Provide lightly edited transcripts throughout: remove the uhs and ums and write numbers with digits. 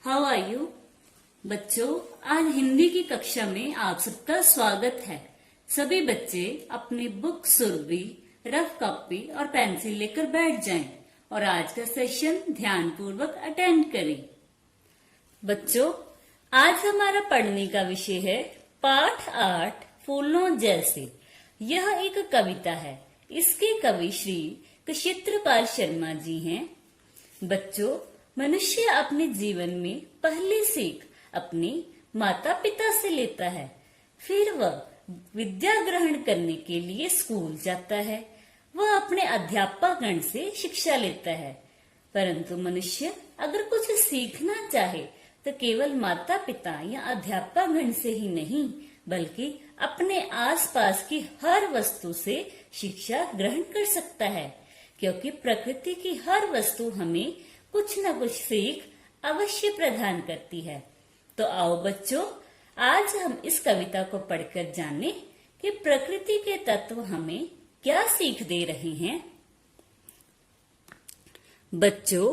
How are you? बच्चों, आज हिंदी की कक्षा में आप सबका स्वागत है। सभी बच्चे अपनी बुक, सुरभि, रफ कॉपी और पेंसिल लेकर बैठ जाएं और आज का सेशन ध्यानपूर्वक अटेंड करें। बच्चों, आज हमारा पढ़ने का विषय है पाठ 8 फूलों जैसे। यह एक कविता है। इसके कवि श्री क्षेत्रपाल शर्मा जी हैं। बच्चों, मनुष्य अपने जीवन में पहली सीख अपने माता पिता से लेता है। फिर वह विद्या ग्रहण करने के लिए स्कूल जाता है। वह अपने अध्यापकगण से शिक्षा लेता है। परंतु मनुष्य अगर कुछ सीखना चाहे तो केवल माता पिता या अध्यापकगण से ही नहीं, बल्कि अपने आसपास की हर वस्तु से शिक्षा ग्रहण कर सकता है, क्योंकि प्रकृति की हर वस्तु हमें कुछ न कुछ सीख अवश्य प्रदान करती है। तो आओ बच्चों, आज हम इस कविता को पढ़कर जानें कि प्रकृति के तत्व हमें क्या सीख दे रहे हैं। बच्चों,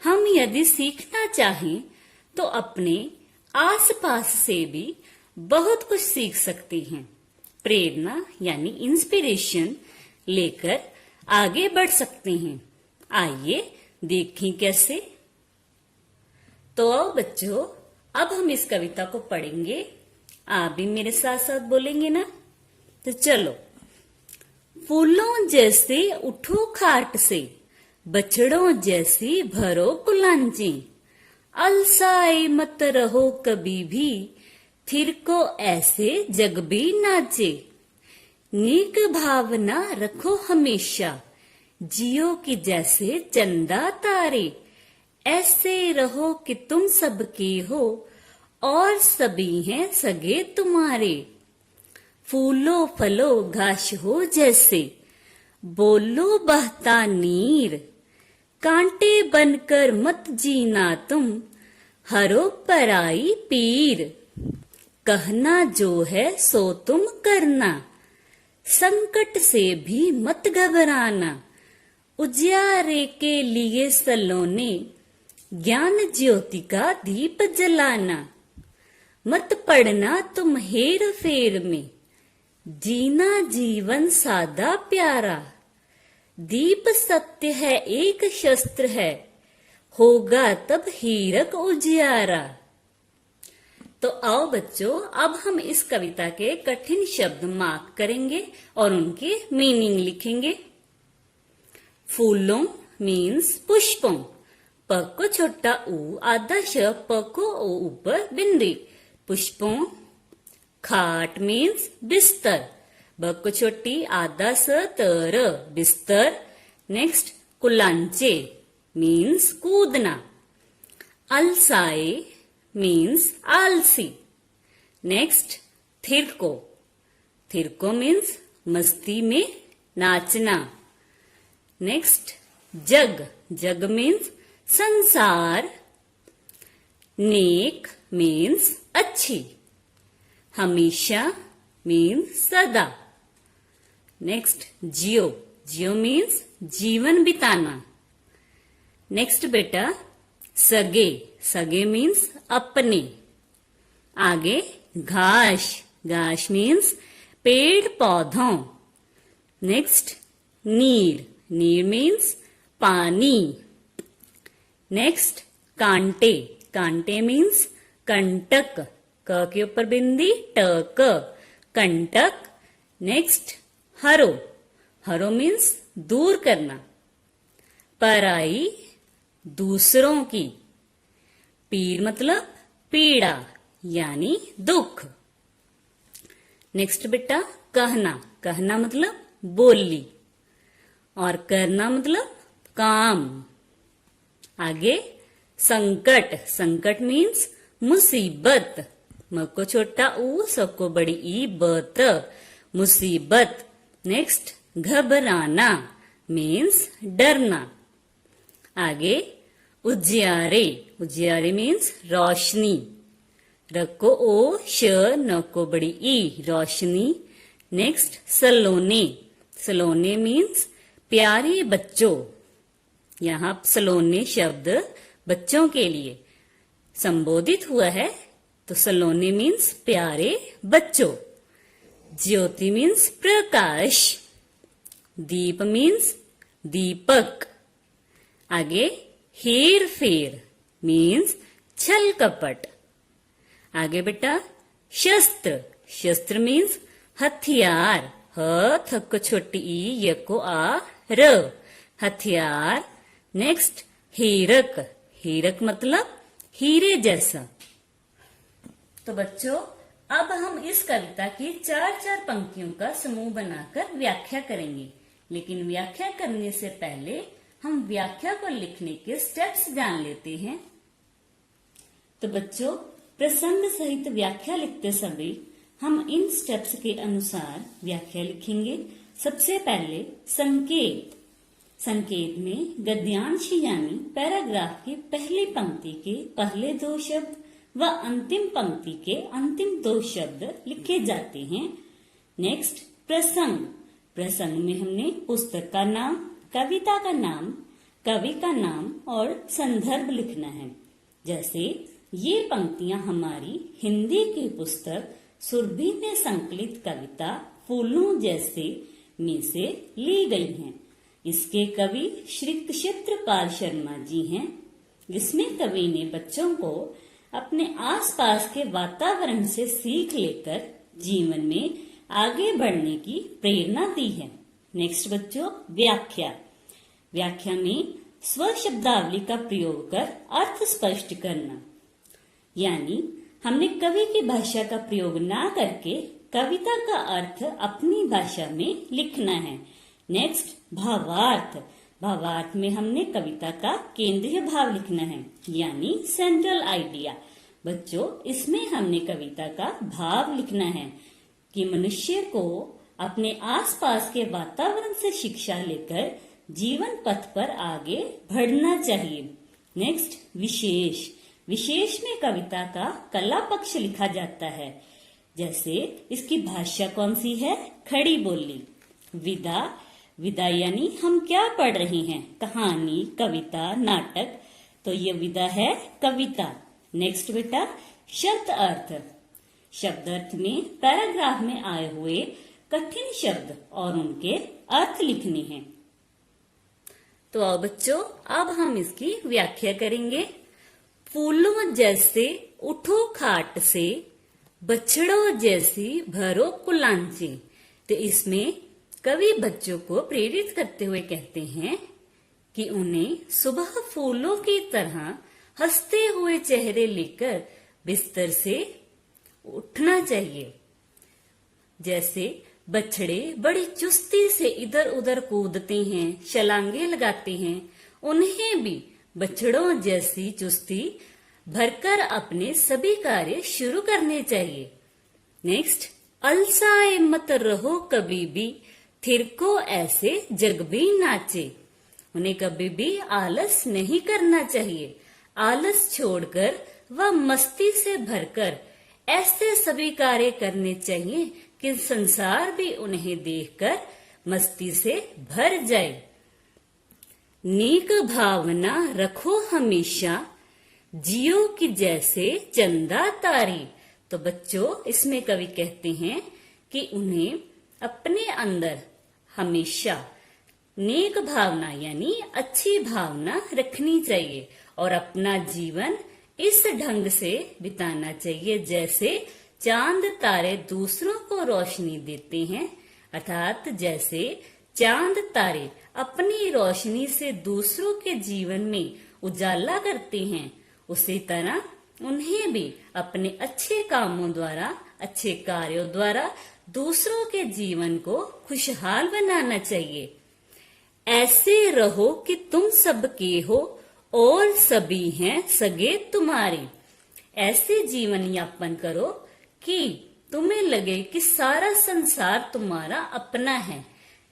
हम यदि सीखना चाहें तो अपने आसपास से भी बहुत कुछ सीख सकते हैं। प्रेरणा यानी इंस्पिरेशन लेकर आगे बढ़ सकते हैं। आइए देखें कैसे। तो आओ बच्चों, अब हम इस कविता को पढ़ेंगे। आप भी मेरे साथ साथ बोलेंगे ना? तो चलो। फूलों जैसे उठो खाट से, बछड़ों जैसी भरो कुलांची, अलसाए मत रहो कभी भी, फिर को ऐसे जग भी नाचे, नेक भावना रखो हमेशा, जियो की जैसे चंदा तारे, ऐसे रहो कि तुम सबके हो और सभी हैं सगे तुम्हारे, फूलो फलो घास हो जैसे, बोलो बहता नीर, कांटे बनकर मत जीना तुम, हरो पराई पीर, कहना जो है सो तुम करना, संकट से भी मत घबराना, उजियारे के लिए सलोने, ज्ञान ज्योति का दीप जलाना, मत पड़ना तुम हेर फेर में, जीना जीवन सादा प्यारा, दीप सत्य है एक शस्त्र है, होगा तब हीरक उजियारा। तो आओ बच्चों, अब हम इस कविता के कठिन शब्द मार्क करेंगे और उनके मीनिंग लिखेंगे। फूलों मीन्स पुष्पों, प को छोटा ऊ आधा श, प को ओ ऊपर बिंदी, पुष्पों। खाट मीन्स बिस्तर, ब को छोटी आधा स तर, बिस्तर। नेक्स्ट कुलांचे मीन्स कूदना। अलसाए मीन्स आलसी। नेक्स्ट थिरको, थिरको मीन्स मस्ती में नाचना। नेक्स्ट जग, जग मीन्स संसार। नेक मीन्स अच्छी। हमेशा मीन्स सदा। नेक्स्ट जियो, जियो मीन्स जीवन बिताना। नेक्स्ट बेटा सगे, सगे मीन्स अपने। आगे घास, घास मीन्स पेड़ पौधों। नेक्स्ट नीर, नीर मीन्स पानी। नेक्स्ट कांटे, कांटे मीन्स कंटक, क के ऊपर बिंदी टक, कंटक। नेक्स्ट हरो, हरो मीन्स दूर करना। पराई दूसरों की। पीर मतलब पीड़ा यानी दुख। नेक्स्ट बेटा कहना, कहना मतलब बोली और करना मतलब काम। आगे संकट, संकट मीन्स मुसीबत, म को छोटा ऊ स को बड़ी ई बत, मुसीबत। नेक्स्ट घबराना मीन्स डरना। आगे उजियारे, उजियारे मीन्स रोशनी, रको ओ श न को बड़ी ई, रोशनी। नेक्स्ट सलोने, सलोने मीन्स प्यारे बच्चों। यहाँ सलोने शब्द बच्चों के लिए। संबोधित हुआ है तो सलोनी मीन्स प्यारे बच्चों, ज्योति मीन्स प्रकाश, दीप मीन्स दीपक। आगे हेर फेर मीन्स छल कपट। आगे बेटा शस्त्र, शस्त्र मीन्स हथियार, ह थक छोटी ई य को आ र, हथियार। नेक्स्ट हीरक, हीरक मतलब हीरे जैसा। तो बच्चों अब हम इस कविता की 4-4 पंक्तियों का समूह बनाकर व्याख्या करेंगे, लेकिन व्याख्या करने से पहले हम व्याख्या को लिखने के स्टेप्स जान लेते हैं। तो बच्चों प्रसंग सहित व्याख्या लिखते समय हम इन स्टेप्स के अनुसार व्याख्या लिखेंगे। सबसे पहले संकेत। संकेत में गद्यांश यानी पैराग्राफ की पहली पंक्ति के पहले 2 शब्द व अंतिम पंक्ति के अंतिम 2 शब्द लिखे जाते हैं। नेक्स्ट प्रसंग। प्रसंग में हमने पुस्तक का नाम, कविता का नाम, कवि का नाम और संदर्भ लिखना है। जैसे ये पंक्तियां हमारी हिंदी की पुस्तक सुरभि में संकलित कविता फूलों जैसे में से ली गई हैं। इसके कवि श्री क्षेत्रपाल शर्मा जी हैं, जिसमें कवि ने बच्चों को अपने आसपास के वातावरण से सीख लेकर जीवन में आगे बढ़ने की प्रेरणा दी है। नेक्स्ट बच्चों व्याख्या। व्याख्या में स्व शब्दावली का प्रयोग कर अर्थ स्पष्ट करना, यानी हमने कवि की भाषा का प्रयोग ना करके कविता का अर्थ अपनी भाषा में लिखना है। नेक्स्ट भावार्थ। भावार्थ में हमने कविता का केंद्रीय भाव लिखना है, यानी सेंट्रल आइडिया। बच्चों इसमें हमने कविता का भाव लिखना है कि मनुष्य को अपने आसपास के वातावरण से शिक्षा लेकर जीवन पथ पर आगे बढ़ना चाहिए। नेक्स्ट विशेष। विशेष में कविता का कला पक्ष लिखा जाता है। जैसे इसकी भाषा कौन सी है? खड़ी बोली। विदा। विदा यानी हम क्या पढ़ रहे हैं, कहानी, कविता, नाटक, तो ये विदा है कविता। नेक्स्ट बेटा शब्द अर्थ। शब्द अर्थ में पैराग्राफ में आए हुए कठिन शब्द और उनके अर्थ लिखने हैं। तो आओ बच्चों अब हम इसकी व्याख्या करेंगे। फूलों जैसे उठो खाट से, बछड़ों जैसी भरो कुलांची। तो इसमें कवि बच्चों को प्रेरित करते हुए कहते हैं कि उन्हें सुबह फूलों की तरह हंसते हुए चेहरे लेकर बिस्तर से उठना चाहिए। जैसे बछड़े बड़ी चुस्ती से इधर उधर कूदते हैं, छलांगे लगाते हैं, उन्हें भी बछड़ों जैसी चुस्ती भरकर अपने सभी कार्य शुरू करने चाहिए। नेक्स्ट अलसाए मत रहो कभी भी, थिरको ऐसे जग भी नाचे। उन्हें कभी भी आलस नहीं करना चाहिए। आलस छोड़कर व मस्ती से भरकर ऐसे सभी कार्य करने चाहिए कि संसार भी उन्हें देखकर मस्ती से भर जाए। नेक भावना रखो हमेशा, जियो की जैसे चंदा तारी। तो बच्चों इसमें कवि कहते हैं कि उन्हें अपने अंदर हमेशा नेक भावना यानी अच्छी भावना रखनी चाहिए और अपना जीवन इस ढंग से बिताना चाहिए जैसे चांद तारे दूसरों को रोशनी देते हैं, अर्थात जैसे चांद तारे अपनी रोशनी से दूसरों के जीवन में उजाला करते हैं, उसी तरह उन्हें भी अपने अच्छे कामों द्वारा, अच्छे कार्यों द्वारा दूसरों के जीवन को खुशहाल बनाना चाहिए। ऐसे रहो कि तुम सबके हो और सभी हैं सगे तुम्हारे। ऐसे जीवन यापन करो कि तुम्हें लगे कि सारा संसार तुम्हारा अपना है।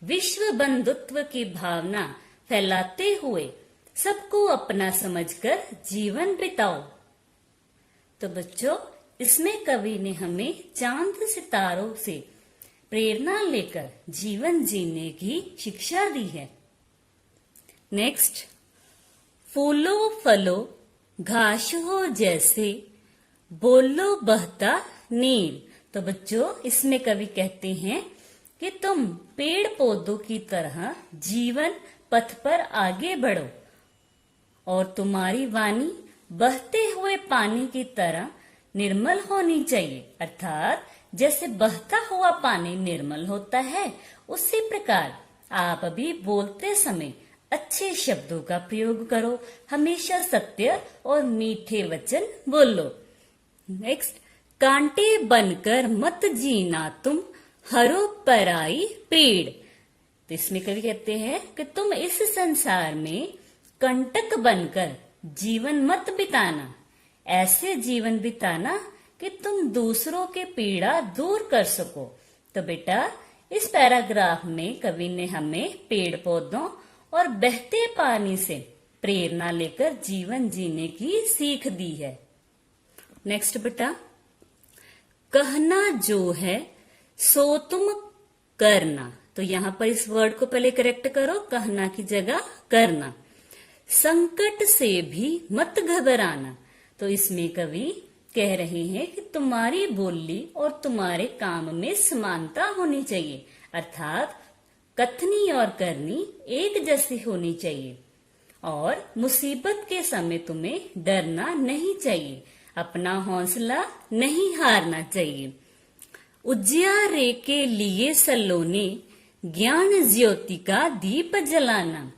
विश्व बंधुत्व की भावना फैलाते हुए सबको अपना समझकर जीवन बिताओ। तो बच्चों इसमें कवि ने हमें चांद सितारों से प्रेरणा लेकर जीवन जीने की शिक्षा दी है। नेक्स्ट फूलो फलो घास हो जैसे बोलो बहता नील। तो बच्चों, इसमें कवि कहते हैं कि तुम पेड़ पौधों की तरह जीवन पथ पर आगे बढ़ो और तुम्हारी वाणी बहते हुए पानी की तरह निर्मल होनी चाहिए। अर्थात जैसे बहता हुआ पानी निर्मल होता है, उसी प्रकार आप भी बोलते समय अच्छे शब्दों का प्रयोग करो। हमेशा सत्य और मीठे वचन बोलो। नेक्स्ट, कांटे बनकर मत जीना तुम, हरो पराई पेड़। तो इसमें कवि कहते हैं कि तुम इस संसार में कंटक बनकर जीवन मत बिताना। ऐसे जीवन बिताना कि तुम दूसरों के पीड़ा दूर कर सको। तो बेटा, इस पैराग्राफ में कवि ने हमें पेड़ पौधों और बहते पानी से प्रेरणा लेकर जीवन जीने की सीख दी है। नेक्स्ट बेटा, कहना जो है सो तुम करना। तो यहाँ पर इस वर्ड को पहले करेक्ट करो, कहना की जगह करना। संकट से भी मत घबराना। तो इसमें कवि कह रहे हैं कि तुम्हारी बोली और तुम्हारे काम में समानता होनी चाहिए। अर्थात कथनी और करनी एक जैसी होनी चाहिए और मुसीबत के समय तुम्हें डरना नहीं चाहिए, अपना हौसला नहीं हारना चाहिए। उजियारे के लिए सलोने ज्ञान ज्योति का दीप जलाना।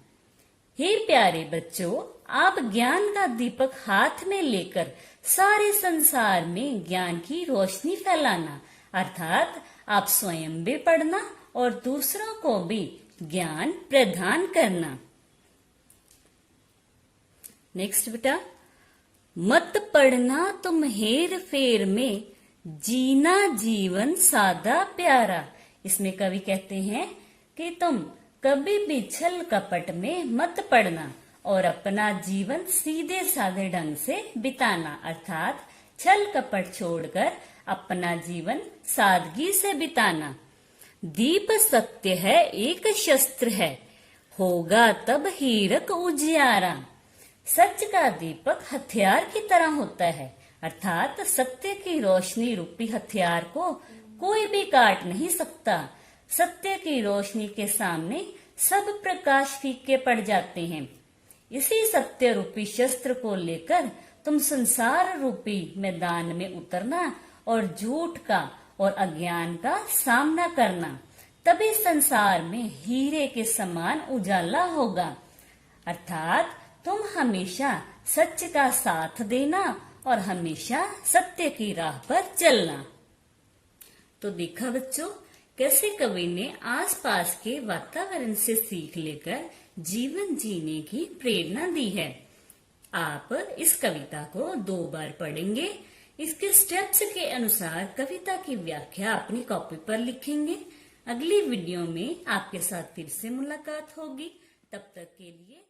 हे प्यारे बच्चों, आप ज्ञान का दीपक हाथ में लेकर सारे संसार में ज्ञान की रोशनी फैलाना। अर्थात आप स्वयं भी पढ़ना और दूसरों को भी ज्ञान प्रदान करना। नेक्स्ट बेटा, मत पढ़ना तुम हेर फेर में, जीना जीवन सादा प्यारा। इसमें कवि कहते हैं कि तुम कभी भी छल कपट में मत पड़ना और अपना जीवन सीधे साधे ढंग से बिताना। अर्थात छल कपट छोड़कर अपना जीवन सादगी से बिताना। दीप सत्य है, एक शस्त्र है, होगा तब हीरक उजियारा। सच का दीपक हथियार की तरह होता है। अर्थात सत्य की रोशनी रूपी हथियार को कोई भी काट नहीं सकता। सत्य की रोशनी के सामने सब प्रकाश फीके पड़ जाते हैं। इसी सत्य रूपी शस्त्र को लेकर तुम संसार रूपी मैदान में उतरना और झूठ का और अज्ञान का सामना करना। तभी संसार में हीरे के समान उजाला होगा। अर्थात तुम हमेशा सच का साथ देना और हमेशा सत्य की राह पर चलना। तो देखा बच्चों, कैसे कवि ने आसपास के वातावरण से सीख लेकर जीवन जीने की प्रेरणा दी है। आप इस कविता को 2 बार पढ़ेंगे। इसके स्टेप्स के अनुसार कविता की व्याख्या अपनी कॉपी पर लिखेंगे। अगली वीडियो में आपके साथ फिर से मुलाकात होगी। तब तक के लिए